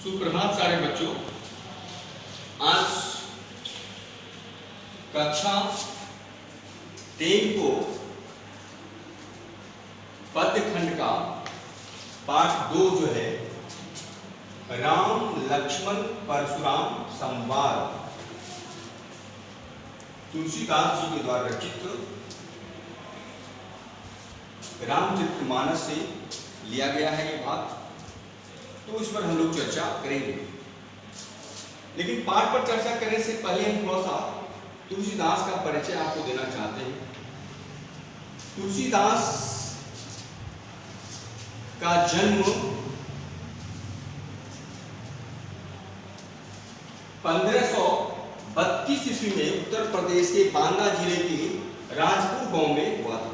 सुप्रभात सारे बच्चों। आज कक्षा 3 को पद्य खंड का पाठ 2 जो है राम लक्ष्मण परशुराम संवाद तुलसीदास जी के द्वारा रचित रामचरितमानस से लिया गया है ये भाग। तो इस पर हम लोग चर्चा करेंगे, लेकिन पाठ पर चर्चा करने से पहले हम थोड़ा सा तुलसीदास का परिचय आपको देना चाहते हैं। तुलसीदास का जन्म 1532 ईस्वी में उत्तर प्रदेश के बांदा जिले के राजपुर गांव में हुआ था।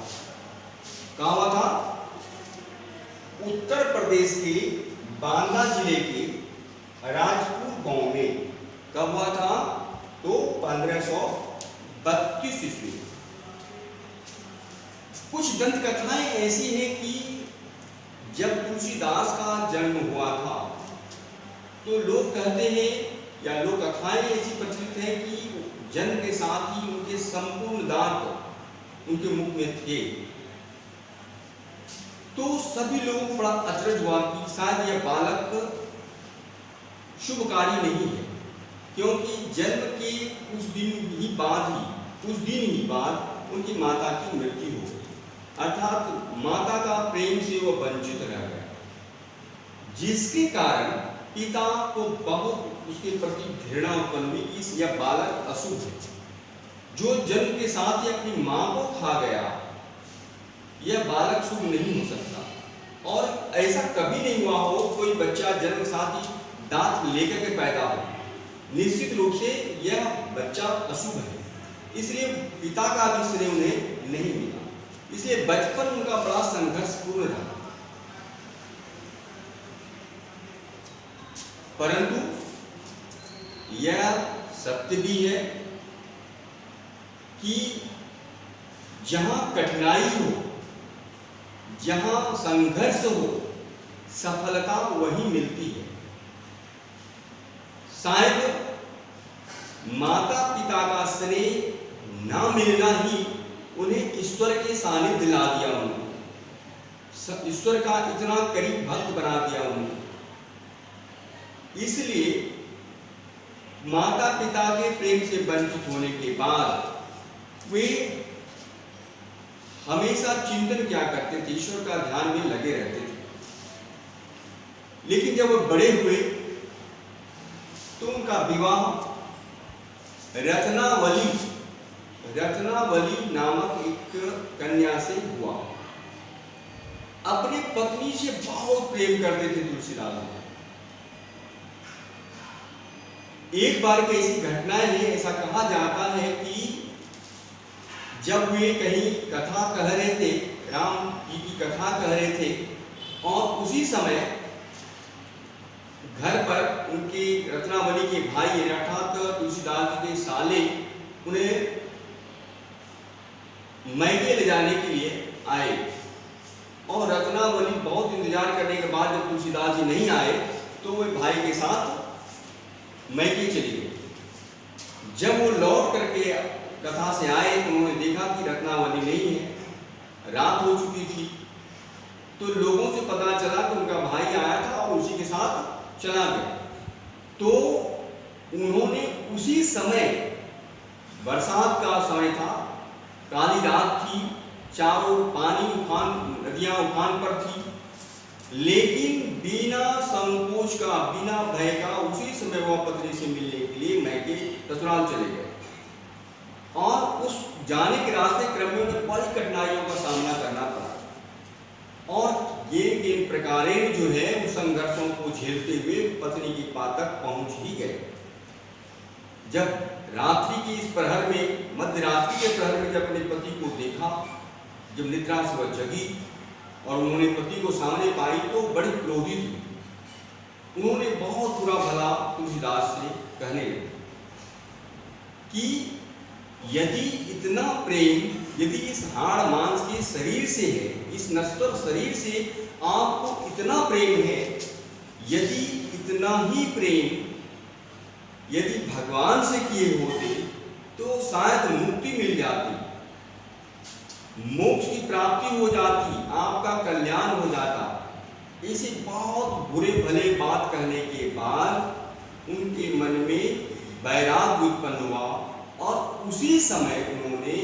कहाँ हुआ था? उत्तर प्रदेश के बांदा जिले के राजपुर गांव में। कब हुआ था? तो 1532 ईस्वी। कुछ दंत कथाएं ऐसी हैं कि जब तुलसीदास का जन्म हुआ था तो लोग कहते हैं या लोक कथाएं ऐसी प्रचलित है कि जन्म के साथ ही उनके संपूर्ण दांत उनके मुख में थे। तो सभी लोगों को बड़ा अचरज हुआ कि शायद यह बालक शुभकारी नहीं है, क्योंकि जन्म के कुछ दिन ही बाद उनकी माता की मृत्यु हो गई, अर्थात माता का प्रेम से वह वंचित रह गया, जिसके कारण पिता को बहुत उसके प्रति घृणा उत्पन्न हुई कि यह बालक अशुभ है, जो जन्म के साथ ही अपनी मां को खा गया, यह बालक शुभ नहीं हो सकता। और ऐसा कभी नहीं हुआ हो कोई बच्चा जन्म के साथ ही दांत लेकर के पैदा हो, निश्चित रूप से यह बच्चा अशुभ है। इसलिए पिता का भी स्नेह उन्हें नहीं मिला, इसलिए बचपन उनका बड़ा संघर्षपूर्ण रहा। परंतु यह सत्य भी है कि जहां कठिनाई हो, जहां संघर्ष हो, सफलता वही मिलती है। शायद माता पिता का स्नेह ना मिलना ही उन्हें ईश्वर के सानिध्य ला दिया, उन्हें ईश्वर का इतना करीब भक्त बना दिया उन्हें। इसलिए माता पिता के प्रेम से वंचित होने के बाद वे हमेशा चिंतन क्या करते थे? ईश्वर का ध्यान में लगे रहते थे। लेकिन जब वो बड़े हुए तो उनका विवाह रत्नावली नामक एक कन्या से हुआ। अपनी पत्नी से बहुत प्रेम करते थे तुलसीदास। एक बार की ऐसी घटना है, ऐसा कहा जाता है कि जब वे कहीं कथा कह रहे थे, राम जी की कथा कह रहे थे, और उसी समय घर पर उनके रत्नावली के भाई अर्थात तुलसीदास जी के साले उन्हें मैके ले जाने के लिए आए, और रत्नावली बहुत इंतजार करने के बाद जब तुलसीदास जी नहीं आए तो वे भाई के साथ मैके चली गई। जब वो लौट करके कथा से आए तो उन्होंने देखा कि रत्नावली नहीं है, रात हो चुकी थी। तो लोगों से पता चला कि उनका भाई आया था और उसी के साथ चला गया। तो उन्होंने उसी समय, बरसात का समय था, काली रात थी, चारों पानी उफान, नदियां उफान पर थी, लेकिन बिना संकोच का, बिना भय का उसी समय वह पत्नी से मिलने के लिए मैके ससुराल चले गए। और उस जाने के रास्ते क्रम में उन्हें बड़ी कठिनाइयों का सामना करना पड़ा, और ये प्रकारेण जो है उस संघर्षों को झेलते हुए पत्नी की पास तक पहुंच ही गए। जब रात्रि की इस प्रहर में, मध्य रात्रि के प्रहर में जब अपने पति को देखा, जब निद्रा से वह जगी और उन्होंने पति को सामने पाई तो बड़ी क्रोधित हुई। उन्होंने बहुत बुरा भला तुलसीदास से कहने लगे कि यदि इतना प्रेम, यदि इस हाड़ मांस के शरीर से है, इस नश्वर शरीर से आपको इतना प्रेम है, यदि इतना ही प्रेम यदि भगवान से किए होते तो शायद मुक्ति मिल जाती, मोक्ष की प्राप्ति हो जाती, आपका कल्याण हो जाता। ऐसे बहुत बुरे भले बात कहने के बाद उनके मन में वैराग्य उत्पन्न हुआ और उसी समय उन्होंने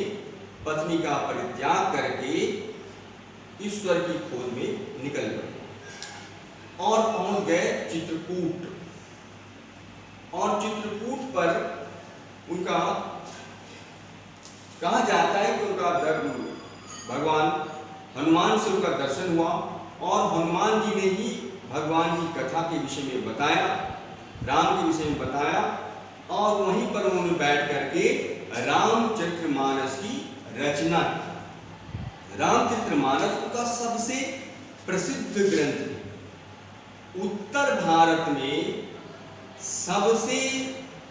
पत्नी का परित्याग करके ईश्वर की खोज में निकल गए और पहुंच गए चित्रकूट। और चित्रकूट पर उनका कहा जाता है कि उनका भगवान हनुमान से उनका दर्शन हुआ और हनुमान जी ने ही भगवान की कथा के विषय में बताया, राम के विषय में बताया और वहीं पर उन्होंने बैठ करके रामचरितमानस की रचना की। रामचरितमानस उनका सबसे प्रसिद्ध ग्रंथ है। उत्तर भारत में सबसे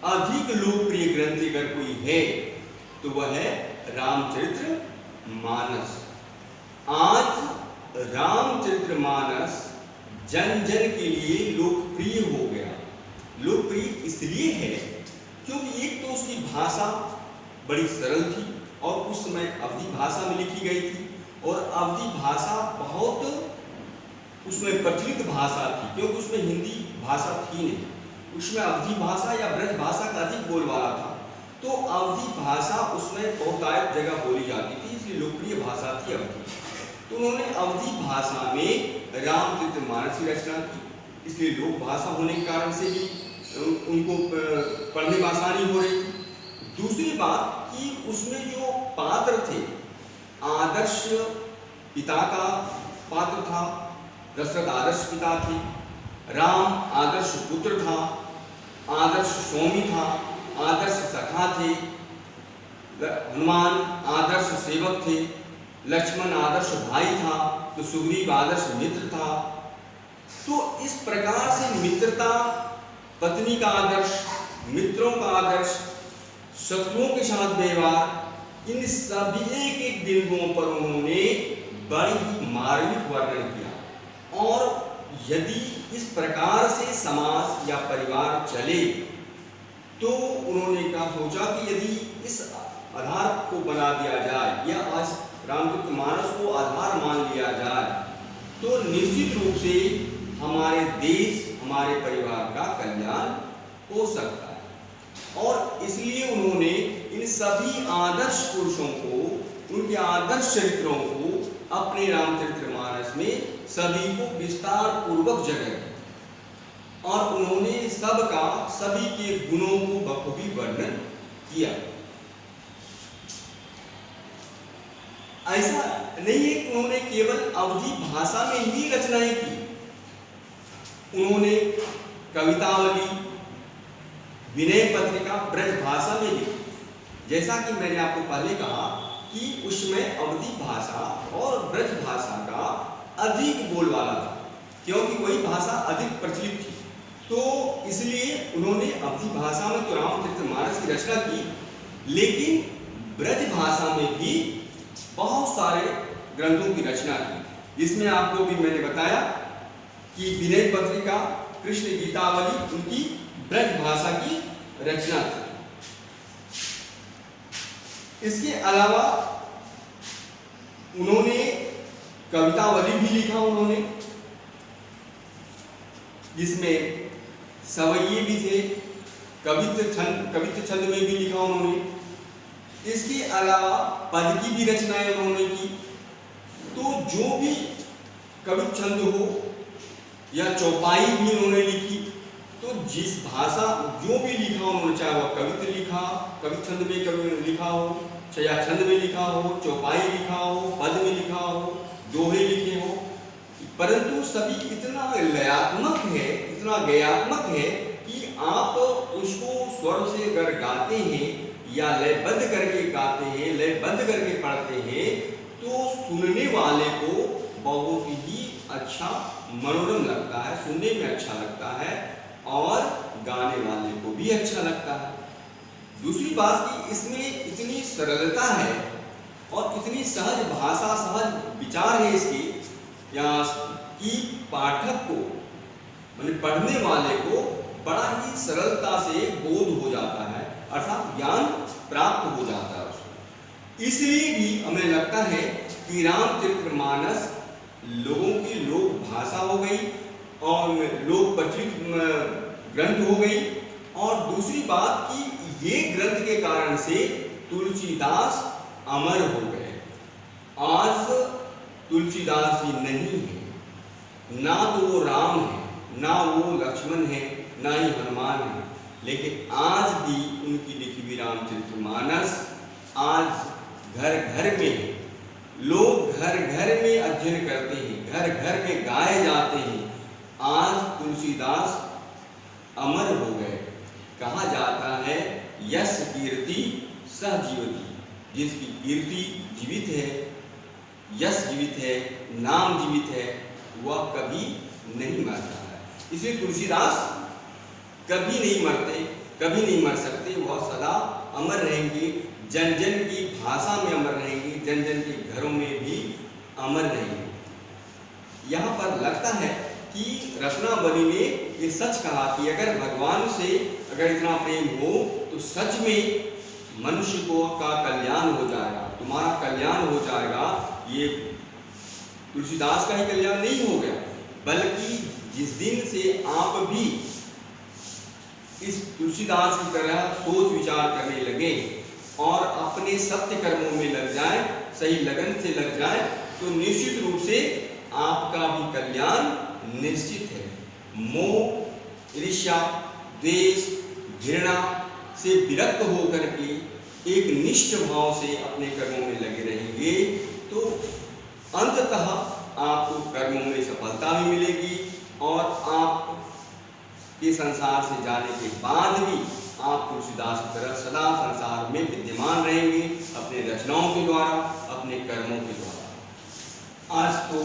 अधिक लोकप्रिय ग्रंथ अगर कोई है तो वह है रामचरितमानस। आज रामचरितमानस जन जन के लिए लोकप्रिय हो गया। लोकप्रिय इसलिए है क्योंकि एक तो उसकी भाषा बड़ी सरल थी और उस समय अवधी भाषा में लिखी गई थी और अवधी भाषा बहुत उसमें प्रचलित भाषा थी, क्योंकि उसमें हिंदी भाषा थी नहीं, उसमें अवधी भाषा या ब्रज भाषा का अधिक बोलबाला था। तो अवधी भाषा उसमें बहुतायत जगह बोली जाती थी, इसलिए लोकप्रिय भाषा थी अवधी। तो उन्होंने अवधी भाषा में रामचरितमानस की रचना की, इसलिए लोक भाषा होने के कारण से भी उनको पढ़ने में आसानी हो रही थी। दूसरी बात कि उसमें जो पात्र थे, आदर्श पिता का पात्र था, दशरथ आदर्श पिता थे, राम आदर्श पुत्र था, आदर्श स्वामी था, आदर्श सखा थे, हनुमान आदर्श सेवक थे, लक्ष्मण आदर्श भाई था, तो सुग्रीव आदर्श मित्र था। तो इस प्रकार से मित्रता, पत्नी का आदर्श, मित्रों का आदर्श, शत्रुओं के साथ व्यवहार, इन सभी एक एक बिंदुओं पर उन्होंने बड़ी ही मार्मिक वर्णन किया। और यदि इस प्रकार से समाज या परिवार चले तो उन्होंने क्या सोचा कि यदि इस आधार को बना दिया जाए या आज रामचरितमानस को आधार मान लिया जाए तो निश्चित रूप से हमारे देश, हमारे परिवार का कल्याण हो सकता है। और इसलिए उन्होंने इन सभी आदर्श पुरुषों को, उनके आदर्श चरित्रों को अपने रामचरितमानस में सभी को विस्तार पूर्वक जगह और उन्होंने सबका, सभी के गुणों को बखूबी वर्णन किया। ऐसा नहीं है कि उन्होंने केवल अवधी भाषा में ही रचनाएं की, उन्होंने कवितावली, विनय पत्रिका ब्रज भाषा में लिखी। जैसा कि मैंने आपको पहले कहा कि उसमें अवधी भाषा और ब्रज भाषा का अधिक बोलबाला था, क्योंकि वही भाषा अधिक प्रचलित थी। तो इसलिए उन्होंने अवधी भाषा में तो रामचरितमानस की रचना की, लेकिन ब्रज भाषा में भी बहुत सारे ग्रंथों की रचना की, जिसमें आपको भी मैंने बताया कि विनय पत्रिका, कृष्ण गीतावली उनकी ब्रज भाषा की रचना थी। इसके अलावा उन्होंने कवितावली भी लिखा, उन्होंने जिसमें सवैये भी थे, कवित्व छंद में भी लिखा उन्होंने। इसके अलावा पद की भी रचनाएं उन्होंने की। तो जो भी कवित्व छंद हो या चौपाई भी उन्होंने लिखी, तो जिस भाषा जो भी लिखा उन्होंने, चाहे वह कवित्व लिखा, कवित्व छंद में कवि लिखा हो, चाहे या छंद में लिखा हो, चौपाई लिखा हो, पद में लिखा हो, दोहे लिखे हो, परंतु सभी इतना लयात्मक है, इतना गयात्मक है कि आप उसको स्वर से अगर गाते हैं या लयबद्ध करके गाते हैं, लयबद्ध करके पढ़ते हैं, तो सुनने वाले को बहुत ही अच्छा मनोरम लगता है, सुनने में अच्छा लगता है और गाने वाले को भी अच्छा लगता है। दूसरी बात कि इसमें इतनी सरलता है और इतनी सहज भाषा, सहज विचार है इसके, या कि पाठक को मतलब पढ़ने वाले को बड़ा ही सरलता से बोध हो जाता है, अर्थात ज्ञान प्राप्त हो जाता है उसको। इसलिए भी हमें लगता है कि रामचरितमानस लोगों की लोक भाषा हो गई और लोक प्रचलित ग्रंथ हो गई। और दूसरी बात कि ये ग्रंथ के कारण से तुलसीदास अमर हो गए। आज तुलसीदास जी नहीं है, ना तो वो राम है, ना वो लक्ष्मण है, ना ही हनुमान है, लेकिन आज भी उनकी लिखी हुई रामचरितमानस आज घर घर में है। लोग घर घर में अध्ययन करते हैं, घर घर में गाए जाते हैं। आज तुलसीदास अमर हो गए। कहा जाता है यश कीर्ति सह जीवति, जिसकी कीर्ति जीवित है, यश जीवित है, नाम जीवित है, वह कभी नहीं मरता है। इसलिए तुलसीदास कभी नहीं मरते, कभी नहीं मर सकते। वह सदा अमर रहेंगे, जन जन की भाषा में अमर रहेंगे, जन जन के घरों में भी अमर रहेंगे। यहाँ पर लगता है कि रत्नावली ने ये सच कहा कि अगर भगवान से अगर इतना प्रेम हो तो सच में मनुष्य को का कल्याण हो जाएगा, तुम्हारा कल्याण हो जाएगा। ये तुलसीदास का ही कल्याण नहीं हो गया, बल्कि जिस दिन से आप भी इस तुलसीदास की तरह सोच विचार करने लगे और अपने सत्य कर्मों में लग जाए, सही लगन से लग जाए, तो निश्चित रूप से आपका भी कल्याण निश्चित है। मोह, ईर्ष्या, द्वेष, घृणा से विरक्त होकर के एक निष्ठ भाव से अपने कर्मों में लगे रहेंगे तो अंततः आपको कर्मों में सफलता भी मिलेगी और आप के संसार से जाने के बाद भी आप तुलसीदास की तरह सदा संसार में विद्यमान रहेंगे, अपने रचनाओं के द्वारा, अपने कर्मों के द्वारा। आज तो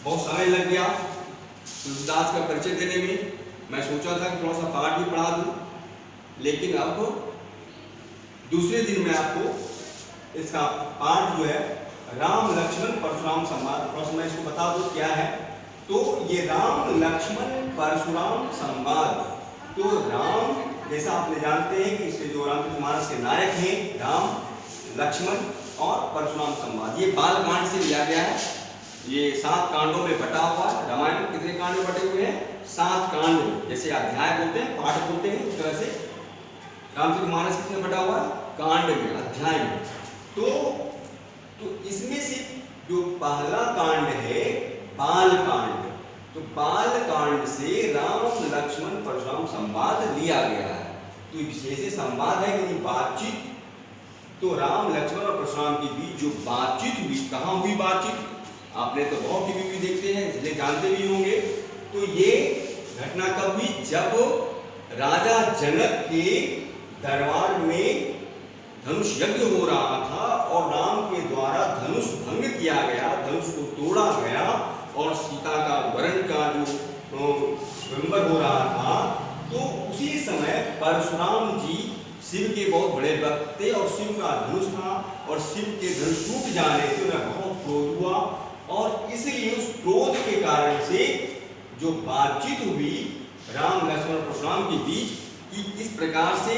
बहुत समय लग गया तुलसीदास का परिचय देने में। मैं सोचा था कि थोड़ा सा पाठ भी पढ़ा दूं, लेकिन अब दूसरे दिन मैं आपको इसका पाठ जो है राम लक्ष्मण परशुराम संवाद, थोड़ा सा मैं इसको बता दूं क्या है। तो ये राम लक्ष्मण परशुराम संवाद, तो राम जैसा आपने जानते हैं कि इसके जो रामचरितमानस के नायक हैं राम, लक्ष्मण और परशुराम संवाद, ये बालकांड से लिया गया है। ये 7 कांडों में बटा हुआ है। रामायण में कितने कांड में बटे हुए हैं? 7 कांड। जैसे अध्याय बोलते हैं, पाठ बोलते हैं, उस तरह से रामचरितमानस किसमें बटा हुआ है? कांड में, अध्याय में। तो इसमें से जो पहला कांड है बाल कांड, तो बाल कांड से राम लक्ष्मण परशुराम संवाद लिया गया है। तो विशेष संवाद है कि बातचीत, तो राम लक्ष्मण और परशुराम के बीच जो बातचीत हुई, कहाँ हुई बातचीत? आपने तो बहुत टीवी भी देखते हैं, इसलिए जानते भी होंगे। तो ये घटना कब हुई? जब राजा जनक के दरबार में धनुष यज्ञ हो रहा था और राम के द्वारा धनुष भंग किया गया, धनुष को तोड़ा गया और सीता का वरण का जो विलंबन हो रहा था। तो उसी समय परशुराम जी शिव के बहुत बड़े भक्त थे और शिव का धनुष था और शिव के धनुष टूट जाने से उन्हें बहुत क्रोध हुआ और इसलिए उस क्रोध के कारण से जो बातचीत हुई राम लक्ष्मण परशुराम के बीच कि किस प्रकार से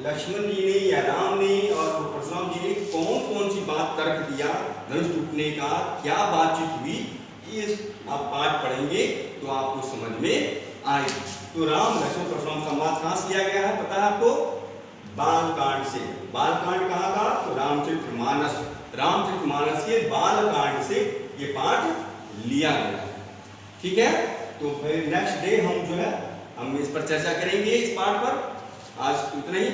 लक्ष्मण जी ने या राम ने और परशुराम जी ने कौन कौन सी बात तर्क दिया धनुष टूटने का, क्या बातचीत हुई, ये आप पाठ पढ़ेंगे तो आपको समझ में आएगी। तो राम लक्ष्मण परशुराम संवाद कहाँ से लिया गया है पता है आपको? बालकांड से। बालकांड कहाँ का? तो रामचरितमानस, रामचरितमानस के बालकांड से ये पाठ लिया गया है। ठीक है, तो फिर नेक्स्ट डे हम जो है हम इस पर चर्चा करेंगे, इस पाठ पर। आज इतना ही।